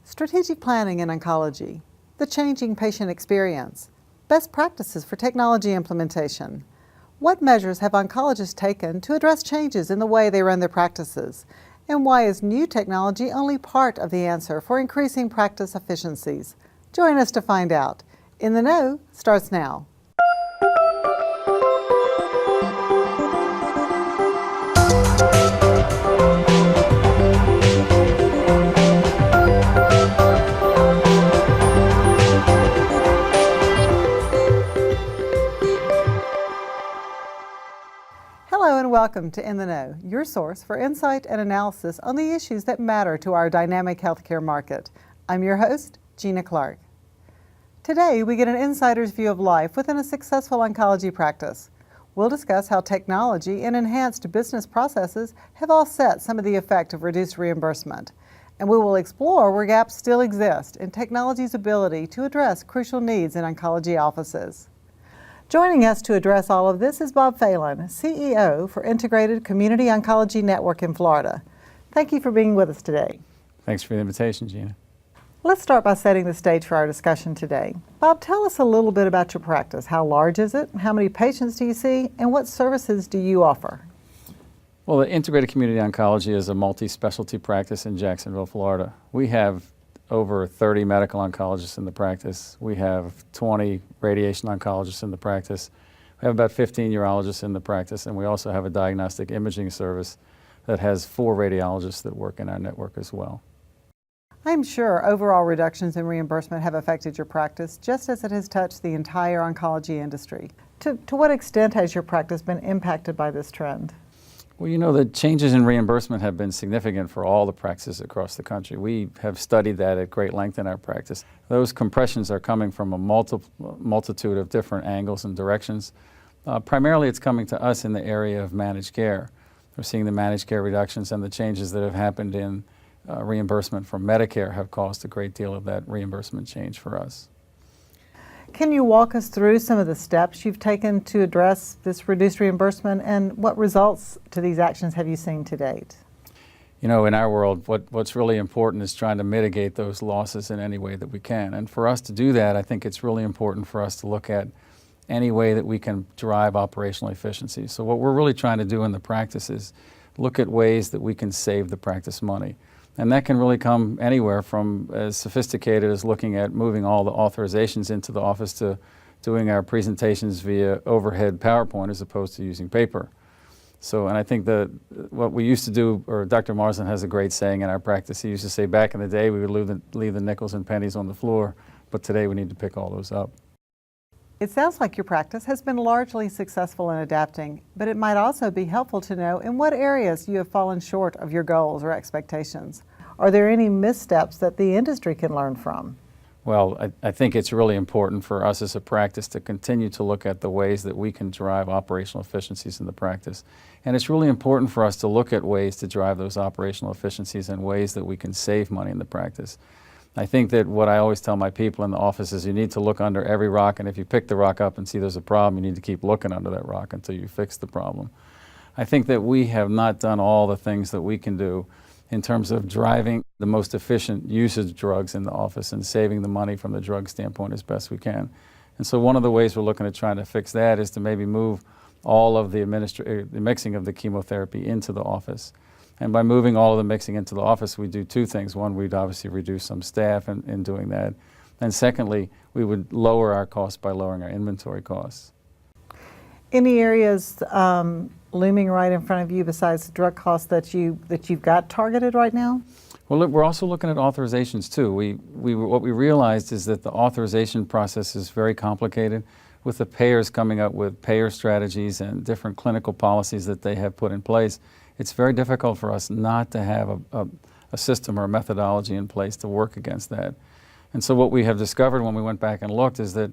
strategic planning in oncology, the changing patient experience, best practices for technology implementation. What measures have oncologists taken to address changes in the way they run their practices? And why is new technology only part of the answer for increasing practice efficiencies? Join us to find out. In the Know starts now. Hello and welcome to In the Know, your source for insight and analysis on the issues that matter to our dynamic healthcare market. I'm your host, Gina Clark. Today, we get an insider's view of life within a successful oncology practice. We'll discuss how technology and enhanced business processes have offset some of the effect of reduced reimbursement. And we will explore where gaps still exist in technology's ability to address crucial needs in oncology offices. Joining us to address all of this is Bob Phelan, CEO for Integrated Community Oncology Network in Florida. Thank you for being with us today. Thanks for the invitation, Gina. Let's start by setting the stage for our discussion today. Bob, tell us a little bit about your practice. How large is it? How many patients do you see? And what services do you offer? Well, the Integrated Community Oncology is a multi-specialty practice in Jacksonville, Florida. We have over 30 medical oncologists in the practice. We have 20 radiation oncologists in the practice. We have about 15 urologists in the practice, and we also have a diagnostic imaging service that has 4 radiologists that work in our network as well. I'm sure overall reductions in reimbursement have affected your practice, just as it has touched the entire oncology industry. To what extent has your practice been impacted by this trend? Well, you know, the changes in reimbursement have been significant for all the practices across the country. We have studied that at great length in our practice. Those compressions are coming from a multitude of different angles and directions. Primarily, it's coming to us in the area of managed care. We're seeing the managed care reductions, and the changes that have happened in reimbursement from Medicare have caused a great deal of that reimbursement change for us. Can you walk us through some of the steps you've taken to address this reduced reimbursement, and what results to these actions have you seen to date? You know, in our world, what's really important is trying to mitigate those losses in any way that we can. And for us to do that, I think it's really important for us to look at any way that we can drive operational efficiency. So what we're really trying to do in the practice is look at ways that we can save the practice money. And that can really come anywhere from as sophisticated as looking at moving all the authorizations into the office to doing our presentations via overhead PowerPoint as opposed to using paper. So, and I think that what we used to do, or Dr. Marsden has a great saying in our practice, he used to say back in the day we would leave the nickels and pennies on the floor, but today we need to pick all those up. It sounds like your practice has been largely successful in adapting, but it might also be helpful to know in what areas you have fallen short of your goals or expectations. Are there any missteps that the industry can learn from? Well, I think it's really important for us as a practice to continue to look at the ways that we can drive operational efficiencies in the practice. And it's really important for us to look at ways to drive those operational efficiencies and ways that we can save money in the practice. I think that what I always tell my people in the office is you need to look under every rock, and if you pick the rock up and see there's a problem, you need to keep looking under that rock until you fix the problem. I think that we have not done all the things that we can do in terms of driving the most efficient usage of drugs in the office and saving the money from the drug standpoint as best we can. And so one of the ways we're looking at trying to fix that is to maybe move all of the mixing of the chemotherapy into the office. And by moving all of the mixing into the office, we do 2 things. One, we'd obviously reduce some staff in doing that. And secondly, we would lower our costs by lowering our inventory costs. Any areas looming right in front of you besides the drug costs that you've got targeted right now? Well, look, we're also looking at authorizations too. What we realized is that the authorization process is very complicated, with the payers coming up with payer strategies and different clinical policies that they have put in place. It's very difficult for us not to have a system or a methodology in place to work against that. And so what we have discovered when we went back and looked is that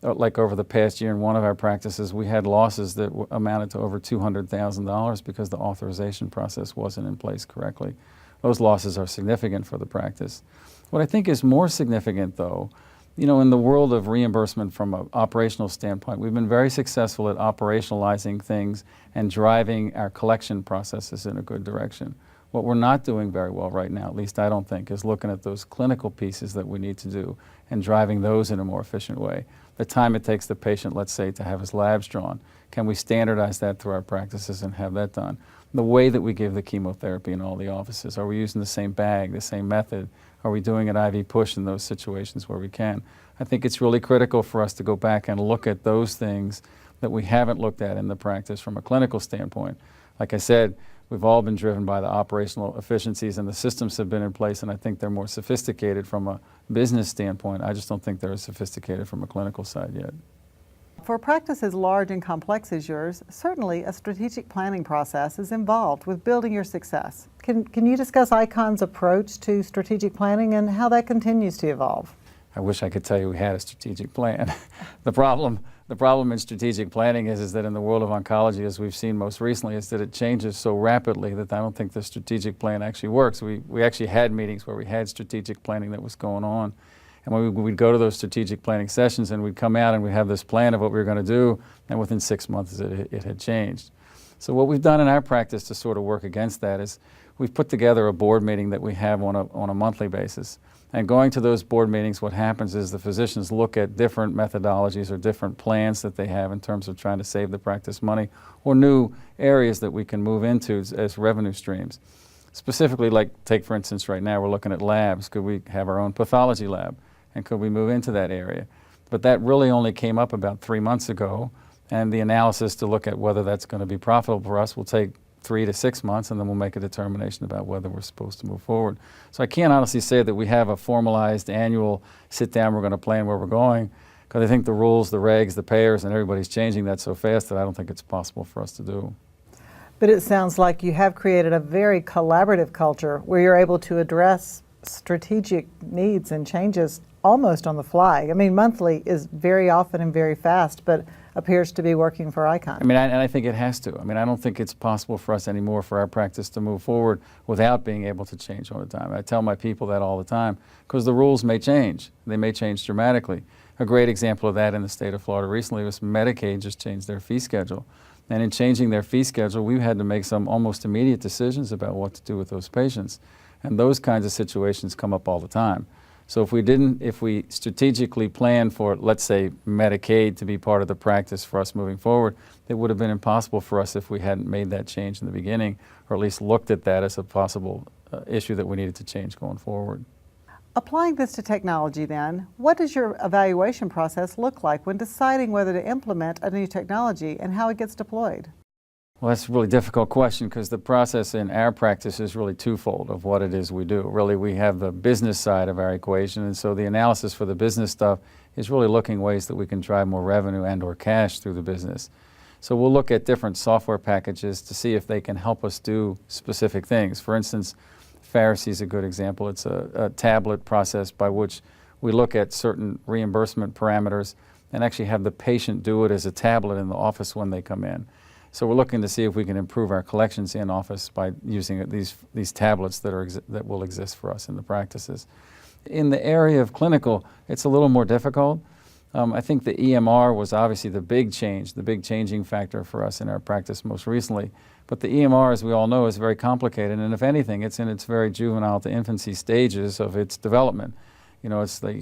like over the past year in one of our practices, we had losses that amounted to over $200,000 because the authorization process wasn't in place correctly. Those losses are significant for the practice. What I think is more significant, though, you know, in the world of reimbursement from an operational standpoint, we've been very successful at operationalizing things and driving our collection processes in a good direction. What we're not doing very well right now, at least I don't think, is looking at those clinical pieces that we need to do and driving those in a more efficient way. The time it takes the patient, let's say, to have his labs drawn, can we standardize that through our practices and have that done? The way that we give the chemotherapy in all the offices, are we using the same bag, the same method? Are we doing an IV push in those situations where we can? I think it's really critical for us to go back and look at those things that we haven't looked at in the practice from a clinical standpoint. Like I said, we've all been driven by the operational efficiencies, and the systems have been in place, and I think they're more sophisticated from a business standpoint. I just don't think they're as sophisticated from a clinical side yet. For a practice as large and complex as yours, certainly a strategic planning process is involved with building your success. Can you discuss ICON's approach to strategic planning and how that continues to evolve? I wish I could tell you we had a strategic plan. The problem in strategic planning is that in the world of oncology, as we've seen most recently, is that it changes so rapidly that I don't think the strategic plan actually works. We actually had meetings where we had strategic planning that was going on. And when we'd go to those strategic planning sessions and we'd come out and we'd have this plan of what we were going to do, and within 6 months it had changed. So what we've done in our practice to sort of work against that is we've put together a board meeting that we have on a monthly basis. And going to those board meetings, what happens is the physicians look at different methodologies or different plans that they have in terms of trying to save the practice money or new areas that we can move into as revenue streams. Specifically, like take for instance right now we're looking at labs. Could we have our own pathology lab? And could we move into that area? But that really only came up about 3 months ago, and the analysis to look at whether that's going to be profitable for us will take 3 to 6 months, and then we'll make a determination about whether we're supposed to move forward. So I can't honestly say that we have a formalized annual sit down, we're going to plan where we're going, because I think the rules, the regs, the payers, and everybody's changing that so fast that I don't think it's possible for us to do. But it sounds like you have created a very collaborative culture where you're able to address strategic needs and changes almost on the fly. I mean, monthly is very often and very fast, but appears to be working for ICON. I mean, and I think it has to. I mean, I don't think it's possible for us anymore for our practice to move forward without being able to change all the time. I tell my people that all the time because the rules may change. They may change dramatically. A great example of that in the state of Florida recently was Medicaid just changed their fee schedule. And in changing their fee schedule, we had to make some almost immediate decisions about what to do with those patients. And those kinds of situations come up all the time. So if we strategically planned for, let's say, Medicaid to be part of the practice for us moving forward, it would have been impossible for us if we hadn't made that change in the beginning, or at least looked at that as a possible issue that we needed to change going forward. Applying this to technology then, what does your evaluation process look like when deciding whether to implement a new technology and how it gets deployed? Well, that's a really difficult question because the process in our practice is really twofold of what it is we do. Really, we have the business side of our equation, and so the analysis for the business stuff is really looking ways that we can drive more revenue and or cash through the business. So we'll look at different software packages to see if they can help us do specific things. For instance, Phelan is a good example. It's a tablet process by which we look at certain reimbursement parameters and actually have the patient do it as a tablet in the office when they come in. So we're looking to see if we can improve our collections in office by using these tablets that will exist for us in the practices. In the area of clinical, it's a little more difficult. I think the EMR was obviously the big change, the big changing factor for us in our practice most recently. But the EMR, as we all know, is very complicated, and if anything, it's in its very juvenile to infancy stages of its development. You know, it's like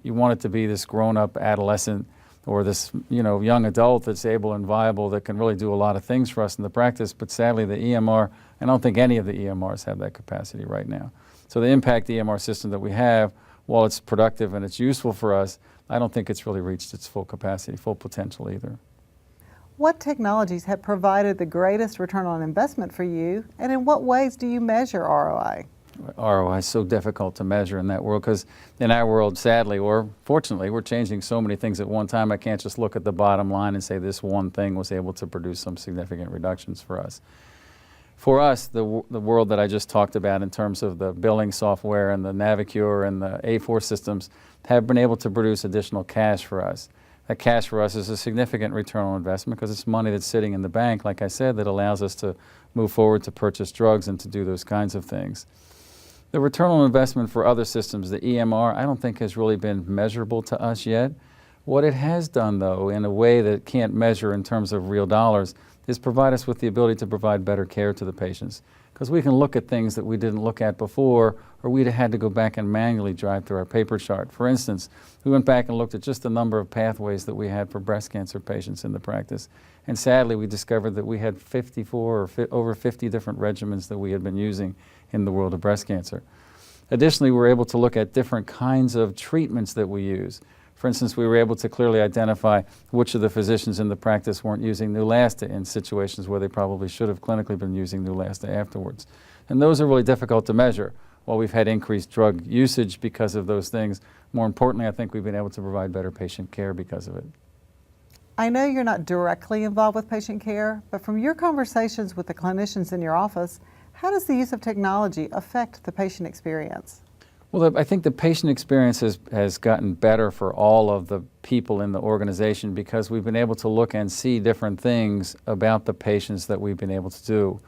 you want it to be this grown-up adolescent or this, young adult that's able and viable that can really do a lot of things for us in the practice. But sadly, the EMR, I don't think any of the EMRs have that capacity right now. So the Impact EMR system that we have, while it's productive and it's useful for us, I don't think it's really reached its full capacity, full potential either. What technologies have provided the greatest return on investment for you, and in what ways do you measure ROI? ROI is so difficult to measure in that world because in our world, sadly or fortunately, we're changing so many things at one time. I can't just look at the bottom line and say this one thing was able to produce some significant reductions for us. For us, the world that I just talked about in terms of the billing software and the Navicure and the A4 systems have been able to produce additional cash for us. That cash for us is a significant return on investment because it's money that's sitting in the bank, like I said, that allows us to move forward to purchase drugs and to do those kinds of things. The return on investment for other systems, the EMR, I don't think has really been measurable to us yet. What it has done, though, in a way that it can't measure in terms of real dollars, is provide us with the ability to provide better care to the patients. because we can look at things that we didn't look at before, or we'd have had to go back and manually drive through our paper chart. For instance, we went back and looked at just the number of pathways that we had for breast cancer patients in the practice. And sadly, we discovered that we had 54 or over 50 different regimens that we had been using in the world of breast cancer. Additionally, we were able to look at different kinds of treatments that we use. For instance, we were able to clearly identify which of the physicians in the practice weren't using Neulasta in situations where they probably should have clinically been using Neulasta afterwards. And those are really difficult to measure. While we've had increased drug usage because of those things, more importantly, I think we've been able to provide better patient care because of it. I know you're not directly involved with patient care, but from your conversations with the clinicians in your office, how does the use of technology affect the patient experience? Well, I think the patient experience has gotten better for all of the people in the organization because we've been able to look and see different things about the patients that we've been able to do.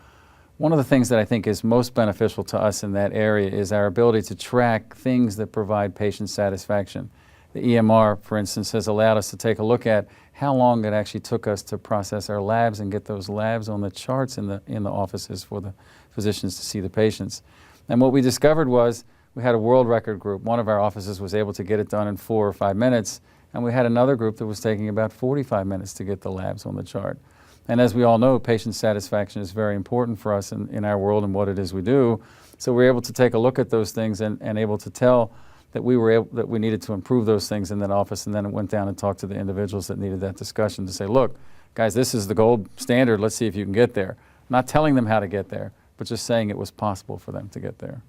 One of the things that I think is most beneficial to us in that area is our ability to track things that provide patient satisfaction. The EMR, for instance, has allowed us to take a look at how long it actually took us to process our labs and get those labs on the charts in the offices for the physicians to see the patients. And what we discovered was we had a world record group. One of our offices was able to get it done in 4 or 5 minutes, and we had another group that was taking about 45 minutes to get the labs on the chart. And as we all know, patient satisfaction is very important for us in our world and what it is we do. So we're able to take a look at those things and able to tell that we needed to improve those things in that office, and then it went down and talked to the individuals that needed that discussion to say, look, guys, this is the gold standard. Let's see if you can get there. Not telling them how to get there, but just saying it was possible for them to get there.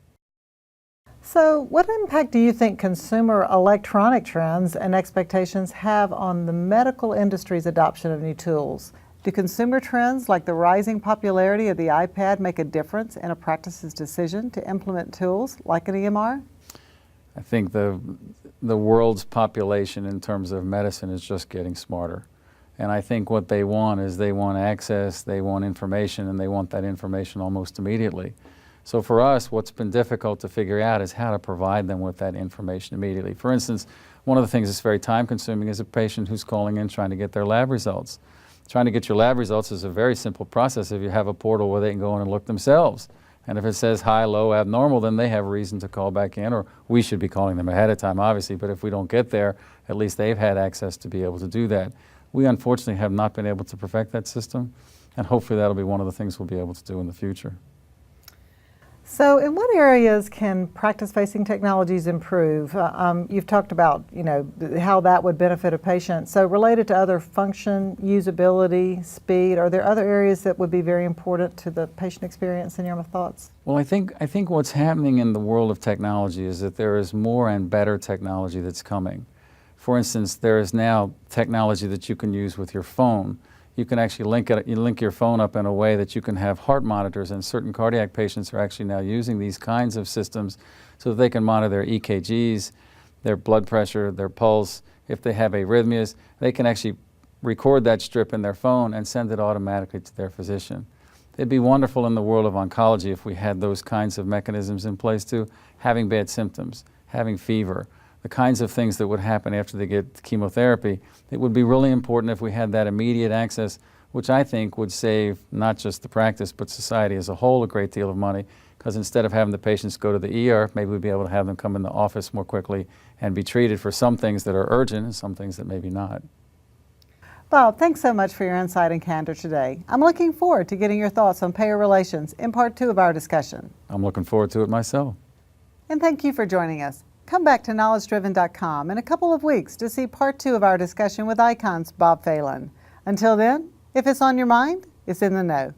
So what impact do you think consumer electronic trends and expectations have on the medical industry's adoption of new tools? Do consumer trends like the rising popularity of the iPad make a difference in a practice's decision to implement tools like an EMR? I think the world's population in terms of medicine is just getting smarter. And I think what they want is they want access, they want information, and they want that information almost immediately. So for us, what's been difficult to figure out is how to provide them with that information immediately. For instance, one of the things that's very time consuming is a patient who's calling in trying to get their lab results. Trying to get your lab results is a very simple process if you have a portal where they can go in and look themselves. And if it says high, low, abnormal, then they have reason to call back in, or we should be calling them ahead of time, obviously, but if we don't get there, at least they've had access to be able to do that. We unfortunately have not been able to perfect that system, and hopefully that'll be one of the things we'll be able to do in the future. So in what areas can practice-facing technologies improve? You've talked about, how that would benefit a patient. So related to other function, usability, speed, are there other areas that would be very important to the patient experience in your thoughts? Well, I think what's happening in the world of technology is that there is more and better technology that's coming. For instance, there is now technology that you can use with your phone. You can actually link your phone up in a way that you can have heart monitors, and certain cardiac patients are actually now using these kinds of systems so that they can monitor their EKGs, their blood pressure, their pulse. If they have arrhythmias, they can actually record that strip in their phone and send it automatically to their physician. It'd be wonderful in the world of oncology if we had those kinds of mechanisms in place too, having bad symptoms, having fever, the kinds of things that would happen after they get chemotherapy. It would be really important if we had that immediate access, which I think would save not just the practice, but society as a whole a great deal of money, because instead of having the patients go to the ER, maybe we'd be able to have them come in the office more quickly and be treated for some things that are urgent and some things that maybe not. Bob, thanks so much for your insight and candor today. I'm looking forward to getting your thoughts on payer relations in part 2 of our discussion. I'm looking forward to it myself. And thank you for joining us. Come back to knowledgedriven.com in a couple of weeks to see part 2 of our discussion with ICON's Bob Phelan. Until then, if it's on your mind, it's in the know.